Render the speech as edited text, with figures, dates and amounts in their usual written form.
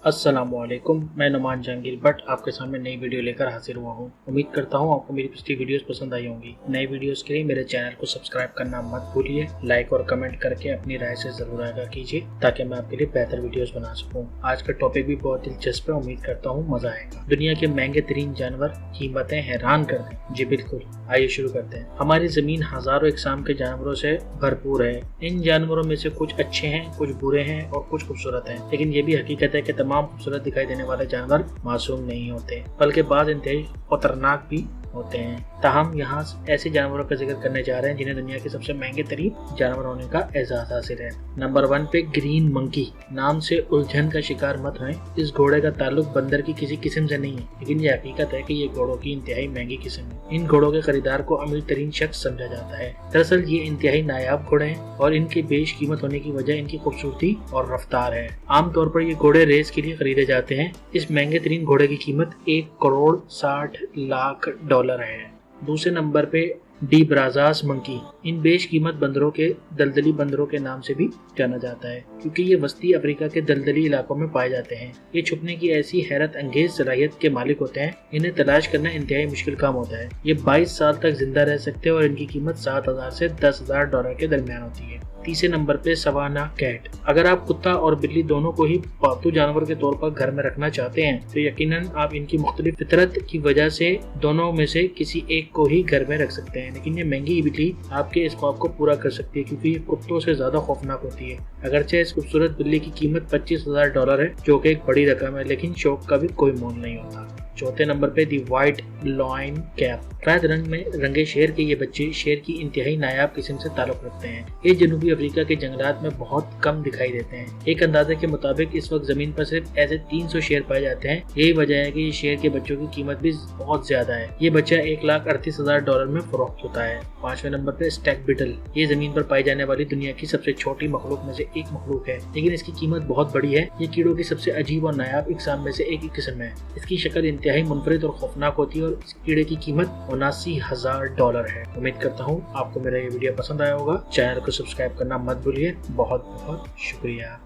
अस्सलामुअलैकुम, मैं नुमान जहांगीर भट्ट आपके सामने नई वीडियो लेकर हाजिर हुआ हूँ। उम्मीद करता हूँ आपको मेरी पिछली वीडियोस पसंद आई होंगी। नई वीडियोस के लिए मेरे चैनल को सब्सक्राइब करना मत भूलिए। लाइक और कमेंट करके अपनी राय से जरूर आगाह कीजिए ताकि मैं आपके लिए बेहतर वीडियोस बना सकूँ। आज का टॉपिक भी बहुत दिलचस्प है, उम्मीद करता हूँ मजा आएगा। दुनिया के महंगे तरीन जानवर, कीमतें हैरान कर दें। जी बिल्कुल, आइए शुरू करते हैं। हमारी जमीन हजारों इकसाम के जानवरों से भरपूर है। इन जानवरों में से कुछ अच्छे हैं, कुछ बुरे हैं और कुछ खूबसूरत हैं। लेकिन ये भी हकीकत है कि तमाम खूबसूरत दिखाई देने वाले जानवर मासूम नहीं होते, बल्कि बाद इंतहाई खतरनाक भी होते हैं। ताहम यहाँ ऐसे जानवरों का जिक्र करने जा रहे हैं जिन्हें दुनिया के सबसे महंगे तरीन जानवर होने का एजाज हासिल है। नंबर 1 पे ग्रीन मंकी। नाम से उलझन का शिकार मत हों। इस घोड़े का ताल्लुक बंदर की किसी किस्म से नहीं है, लेकिन ये हकीकत है कि ये घोड़ों की इंतहाई महंगी किस्म है। इन घोड़ों के खरीदार को अमीर तरीन शख्स समझा जाता है। दरअसल ये इंतहाई नायाब घोड़े हैं और इनकी बेश कीमत होने की वजह इनकी खूबसूरती और रफ्तार है। आमतौर पर ये घोड़े रेस के लिए खरीदे जाते हैं। इस महंगे तरीन घोड़े की कीमत 1,60,00,000 डॉलर है। दूसरे नंबर पे डी ब्राजास मंकी। इन बेश कीमत बंदरों के दलदली बंदरों के नाम से भी जाना जाता है, क्योंकि ये वस्ती अफ्रीका के दलदली इलाकों में पाए जाते हैं। ये छुपने की ऐसी हैरत अंगेज सलाहियत के मालिक होते हैं, इन्हें तलाश करना इंतहाई मुश्किल काम होता है। ये 22 साल तक जिंदा रह सकते हैं और इनकी कीमत 7,000 से 10,000 डॉलर के दरमियान होती है। तीसरे नंबर पे सवाना कैट। अगर आप कुत्ता और बिल्ली दोनों को ही पालतू जानवर के तौर पर घर में रखना चाहते हैं तो यकीनन आप इनकी मुख्तलिफ फितरत की वजह से दोनों में से किसी एक को ही घर में रख सकते हैं। लेकिन ये महंगी बिल्ली आपके इस ख्वाब को पूरा कर सकती है, क्योंकि ये कुत्तों से ज्यादा खौफनाक होती है। अगरचे इस खूबसूरत बिल्ली की कीमत 25,000 डॉलर है, जो कि एक बड़ी रकम है, लेकिन शौक का भी कोई मोल नहीं होता। चौथे नंबर पे दी व्हाइट लॉइन कैप। सफेद रंग में रंगे शेर के ये बच्चे शेर की इंतहाई नायाब किस्म से ताल्लुक रखते हैं। ये जनूबी अफ्रीका के जंगलात में बहुत कम दिखाई देते हैं। एक अंदाजे के मुताबिक इस वक्त जमीन पर सिर्फ ऐसे 300 शेर पाए जाते हैं। यही वजह है कि ये शेर के बच्चों की कीमत भी बहुत ज्यादा है। ये बच्चा 1,38,000 डॉलर में फरोख्त होता है। पांचवें नंबर पे स्टैग बीटल। ये जमीन पर पाई जाने वाली दुनिया की सबसे छोटी मखलूक में से एक मखलूक है, लेकिन इसकी कीमत बहुत बड़ी है। ये कीड़ों की सबसे अजीब और नायाब इकसाम में से एक ही किस्म है। इसकी शक्ल इंतहाई मुनफरिद और खौफनाक होती है और इस कीड़े की कीमत 79,000 डॉलर है। उम्मीद करता हूँ आपको मेरा ये वीडियो पसंद आया होगा। चैनल को सब्सक्राइब करना मत भूलिए। बहुत बहुत शुक्रिया।